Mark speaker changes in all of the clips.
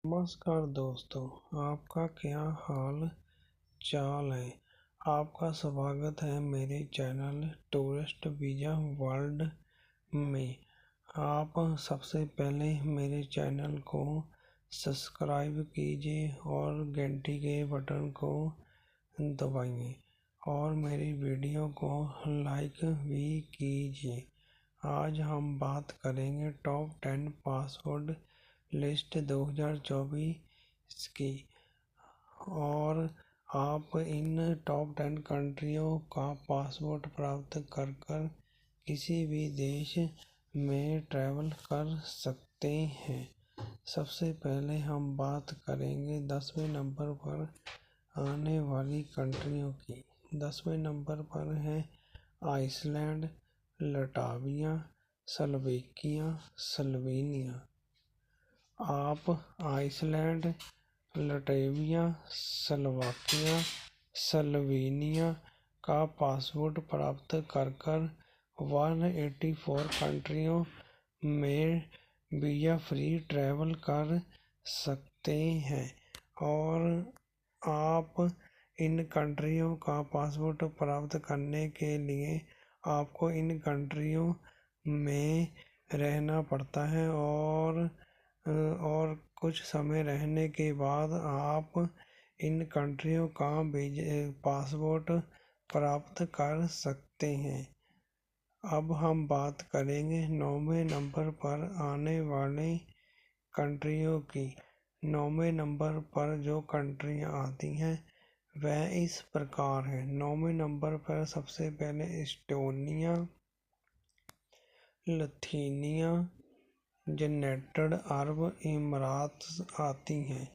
Speaker 1: नमस्कार दोस्तों, आपका क्या हाल चाल है। आपका स्वागत है मेरे चैनल टूरिस्ट वीज़ा वर्ल्ड में। आप सबसे पहले मेरे चैनल को सब्सक्राइब कीजिए और घंटी के बटन को दबाइए और मेरी वीडियो को लाइक भी कीजिए। आज हम बात करेंगे टॉप 10 पासवर्ड लिस्ट 2024 की, और आप इन टॉप 10 कंट्रियों का पासपोर्ट प्राप्त कर किसी भी देश में ट्रैवल कर सकते हैं। सबसे पहले हम बात करेंगे 10वें नंबर पर आने वाली कंट्रियों की। 10वें नंबर पर है आइसलैंड, लटाविया, स्लोवेकिया, स्लोवेनिया। आप आइसलैंड, लटविया, स्लोवाकिया, स्लोवेनिया का पासपोर्ट प्राप्त कर 184 कंट्रियों में वीज़ा फ्री ट्रैवल कर सकते हैं। और आप इन कंट्रियों का पासपोर्ट प्राप्त करने के लिए आपको इन कंट्रियों में रहना पड़ता है, और कुछ समय रहने के बाद आप इन कंट्रियों का पासपोर्ट प्राप्त कर सकते हैं। अब हम बात करेंगे 9वें नंबर पर आने वाले कंट्रियों की। 9वें नंबर पर जो कंट्रियां आती हैं वह इस प्रकार है। 9वें नंबर पर सबसे पहले एस्टोनिया, लिथुआनिया, यूनाइटेड अरब इमारात आती हैं।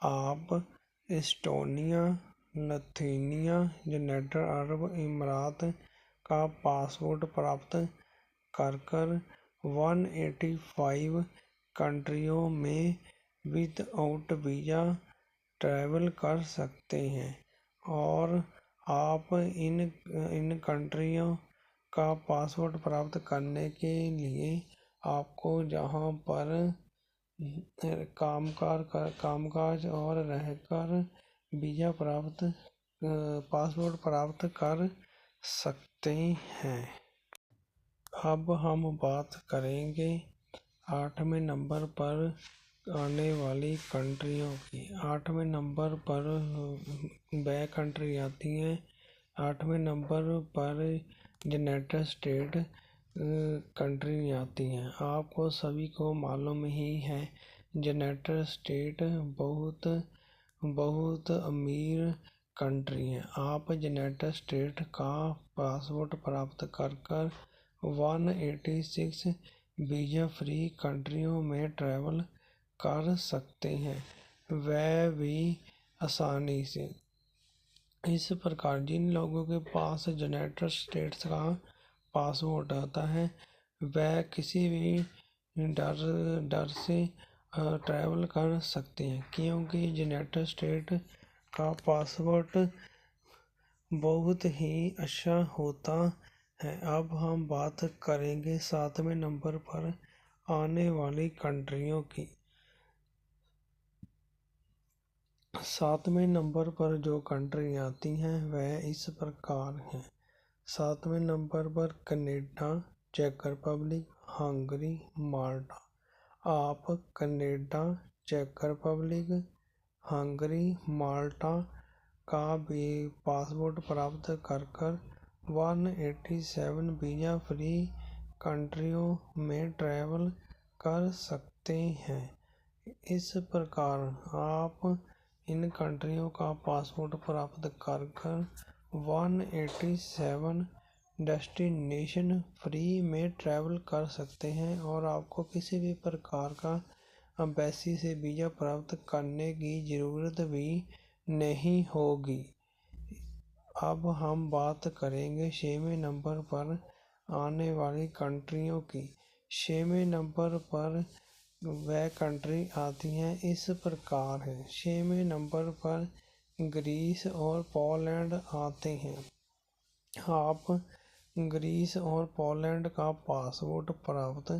Speaker 1: आप एस्टोनिया, लिथुआनिया, यूनाइटेड अरब इमारात का पासपोर्ट प्राप्त कर 185 कंट्रियों में विदाउट वीज़ा ट्रैवल कर सकते हैं। और आप इन कंट्रियों का पासपोर्ट प्राप्त करने के लिए आपको जहां पर कामकाज और रहकर वीज़ा पासपोर्ट प्राप्त कर सकते हैं। अब हम बात करेंगे 8वें नंबर पर आने वाली कंट्रियों की। 8वें नंबर पर वह कंट्री आती हैं। 8वें नंबर पर यूनाइटेड स्टेट कंट्री आती हैं। आपको सभी को मालूम ही है यूनाइटेड स्टेट बहुत अमीर कंट्री है। आप यूनाइटेड स्टेट का पासपोर्ट प्राप्त कर 186 वीज़ा फ्री कंट्रियों में ट्रैवल कर सकते हैं, वह भी आसानी से। इस प्रकार जिन लोगों के पास यूनाइटेड स्टेट्स का पासपोर्ट आता है वह किसी भी डर से ट्रैवल कर सकते हैं, क्योंकि यूनाइटेड स्टेट का पासपोर्ट बहुत ही अच्छा होता है। अब हम बात करेंगे 7वें नंबर पर आने वाली कंट्रियों की। 7वें नंबर पर जो कंट्री आती हैं वह इस प्रकार हैं। 7वें नंबर पर कनाडा, चेक रिपब्लिक, हंगरी, माल्टा। आप कनाडा, चेक रिपब्लिक, हंगरी, माल्टा का भी पासपोर्ट प्राप्त कर 187 वीज़ा फ्री कंट्रियों में ट्रैवल कर सकते हैं। इस प्रकार आप इन कंट्रियों का पासपोर्ट प्राप्त कर 187 डेस्टिनेशन फ्री में ट्रैवल कर सकते हैं, और आपको किसी भी प्रकार का एम्बेसी से वीज़ा प्राप्त करने की ज़रूरत भी नहीं होगी। अब हम बात करेंगे 6वें नंबर पर आने वाली कंट्रियों की। 6वें नंबर पर वह कंट्री आती हैं इस प्रकार है। 6वें नंबर पर ग्रीस और पोलैंड आते हैं। आप ग्रीस और पोलैंड का पासपोर्ट प्राप्त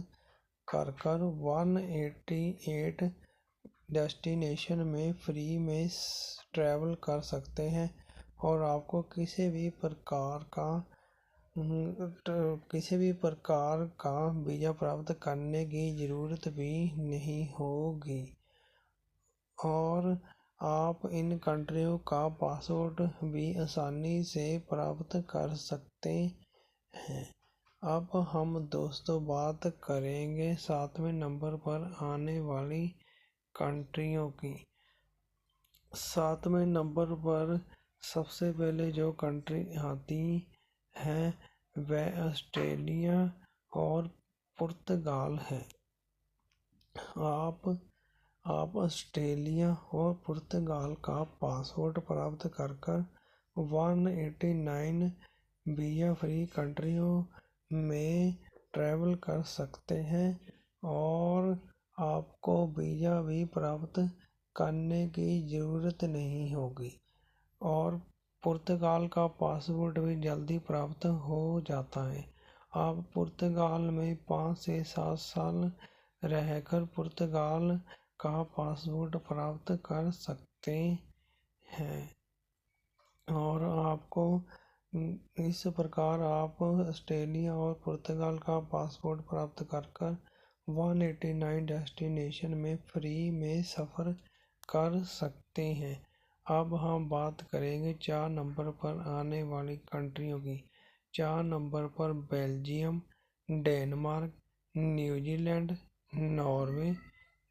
Speaker 1: कर 188 डेस्टिनेशन में फ्री में ट्रैवल कर सकते हैं और आपको किसी भी प्रकार का वीज़ा प्राप्त करने की ज़रूरत भी नहीं होगी और आप इन कंट्रियों का पासपोर्ट भी आसानी से प्राप्त कर सकते हैं। अब हम दोस्तों बात करेंगे 7वें नंबर पर आने वाली कंट्रियों की। 7वें नंबर पर सबसे पहले जो कंट्री आती है वह ऑस्ट्रेलिया और पुर्तगाल है। आप ऑस्ट्रेलिया और पुर्तगाल का पासपोर्ट प्राप्त कर 189 वीज़ा फ्री कंट्रियों में ट्रैवल कर सकते हैं और आपको वीज़ा भी प्राप्त करने की ज़रूरत नहीं होगी और पुर्तगाल का पासपोर्ट भी जल्दी प्राप्त हो जाता है। आप पुर्तगाल में 5 से 7 साल रहकर पुर्तगाल का पासपोर्ट प्राप्त कर सकते हैं और आपको इस प्रकार आप ऑस्ट्रेलिया और पुर्तगाल का पासपोर्ट प्राप्त कर 189 डेस्टिनेशन में फ्री में सफ़र कर सकते हैं। अब हम बात करेंगे 4 नंबर पर आने वाली कंट्रियों की। 4 नंबर पर Belgium, Denmark, New Zealand, Norway,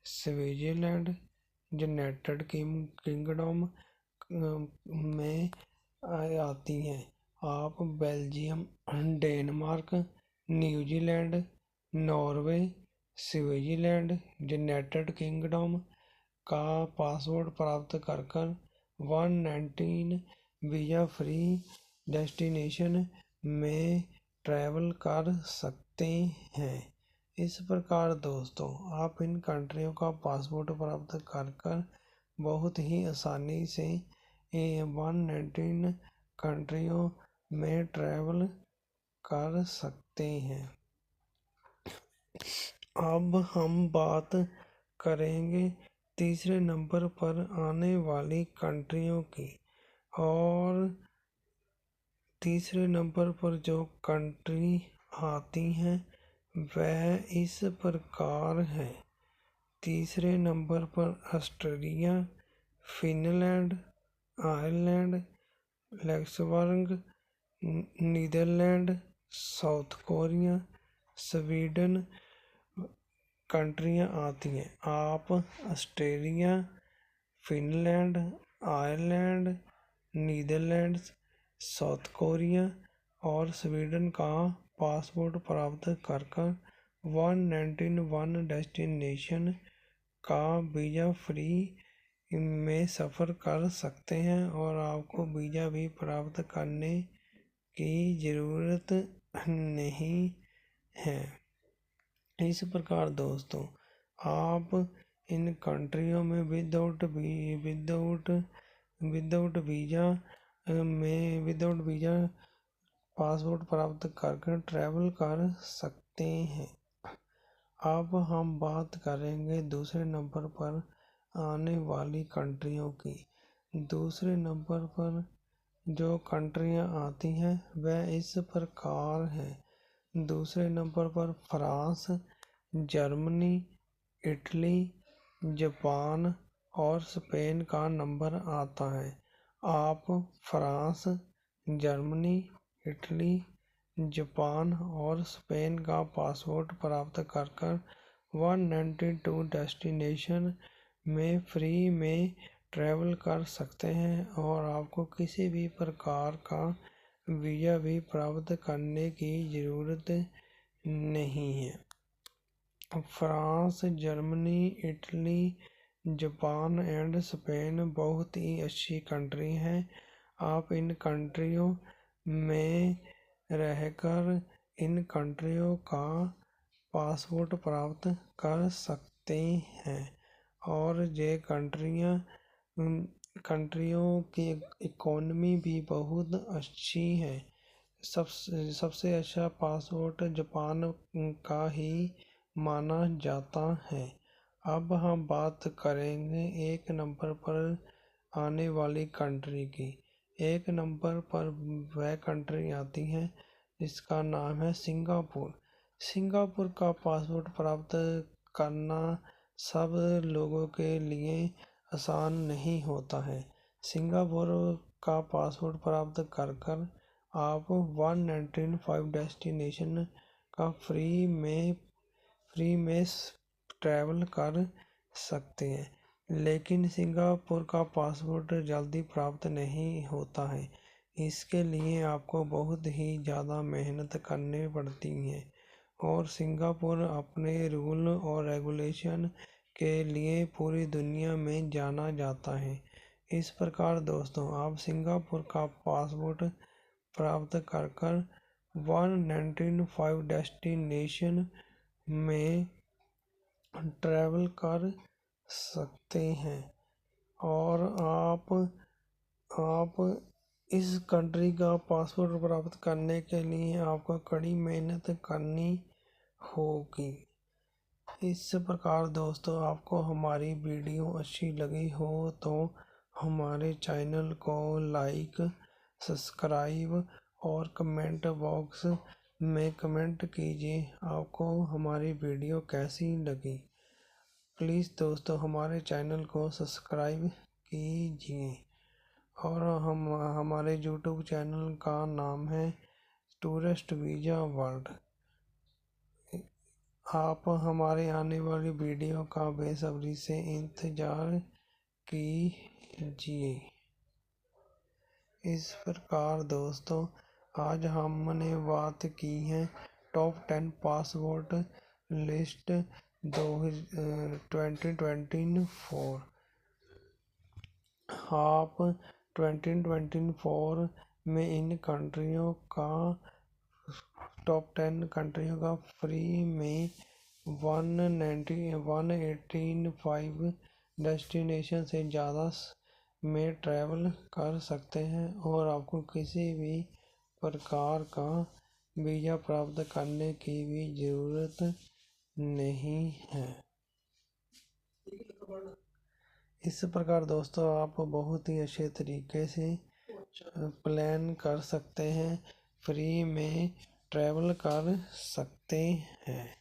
Speaker 1: Switzerland, United kingdom में आती हैं। आप Belgium, Denmark, New Zealand, Norway, Switzerland, United kingdom का पासपोर्ट प्राप्त कर 119 वीज़ा फ्री डेस्टिनेशन में ट्रैवल कर सकते हैं। इस प्रकार दोस्तों आप इन कंट्रियों का पासपोर्ट प्राप्त कर बहुत ही आसानी से 119 कंट्रियों में ट्रैवल कर सकते हैं। अब हम बात करेंगे तीसरे नंबर पर आने वाली कंट्रियों की और तीसरे नंबर पर जो कंट्री आती हैं वह इस प्रकार है। तीसरे नंबर पर Australia, Finland, Ireland, Luxembourg, Netherland, South Korea, Sweden कंट्रियां आती हैं। आप Australia, Finland, Ireland, Netherlands, South Korea और स्वीडन का पासपोर्ट प्राप्त कर 191 डेस्टिनेशन का वीज़ा फ्री में सफ़र कर सकते हैं और आपको वीज़ा भी प्राप्त करने की ज़रूरत नहीं है। इस प्रकार दोस्तों आप इन कंट्रियों में विदाउट वीज़ा पासपोर्ट प्राप्त कर ट्रैवल कर सकते हैं। अब हम बात करेंगे दूसरे नंबर पर आने वाली कंट्रियों की। दूसरे नंबर पर जो कंट्रियां आती हैं वह इस प्रकार हैं। दूसरे नंबर पर फ्रांस, जर्मनी, इटली, जापान और स्पेन का नंबर आता है। आप फ्रांस, जर्मनी, इटली, जापान और स्पेन का पासपोर्ट प्राप्त कर 192 डेस्टिनेशन में फ्री में ट्रैवल कर सकते हैं और आपको किसी भी प्रकार का वीज़ा भी प्राप्त करने की ज़रूरत नहीं है। France, Germany, Italy, Japan and Spain बहुत ही अच्छी कंट्री हैं। आप इन कंट्रियों में रहकर इन कंट्रियों का पासपोर्ट प्राप्त कर सकते हैं और ये कंट्रियों की इकोनॉमी भी बहुत अच्छी है। सबसे अच्छा पासपोर्ट जापान का ही माना जाता है। अब हम बात करेंगे 1 नंबर पर आने वाली कंट्री की। 1 नंबर पर वह कंट्री आती है जिसका नाम है सिंगापुर। सिंगापुर का पासपोर्ट प्राप्त करना सब लोगों के लिए आसान नहीं होता है। सिंगापुर का पासपोर्ट प्राप्त कर आप 195 डेस्टिनेशन का फ्री में ट्रैवल कर सकते हैं। लेकिन सिंगापुर का पासपोर्ट जल्दी प्राप्त नहीं होता है। इसके लिए आपको बहुत ही ज़्यादा मेहनत करनी पड़ती है और सिंगापुर अपने रूल और रेगुलेशन के लिए पूरी दुनिया में जाना जाता है। इस प्रकार दोस्तों आप सिंगापुर का पासपोर्ट प्राप्त कर 195 डेस्टिनेशन में ट्रैवल कर सकते हैं और आप इस कंट्री का पासपोर्ट प्राप्त करने के लिए आपको कड़ी मेहनत करनी होगी। इस प्रकार दोस्तों आपको हमारी वीडियो अच्छी लगी हो तो हमारे चैनल को लाइक, सब्सक्राइब और कमेंट बॉक्स में कमेंट कीजिए आपको हमारी वीडियो कैसी लगी। प्लीज़ दोस्तों हमारे चैनल को सब्सक्राइब कीजिए और हमारे यूट्यूब चैनल का नाम है टूरिस्ट वीज़ा वर्ल्ड। आप हमारे आने वाली वीडियो का बेसब्री से इंतज़ार कीजिए। इस प्रकार दोस्तों आज हमने बात की है टॉप 10 पासपोर्ट लिस्ट 2024। आप 2024 में इन कंट्रियों का टॉप 10 कंट्रियों का फ्री में 185 डेस्टिनेशन से ज़्यादा में ट्रैवल कर सकते हैं और आपको किसी भी प्रकार का वीज़ा प्राप्त करने की भी ज़रूरत नहीं है। इस प्रकार दोस्तों आप बहुत ही अच्छे तरीके से प्लान कर सकते हैं, फ्री में ट्रैवल कर सकते हैं।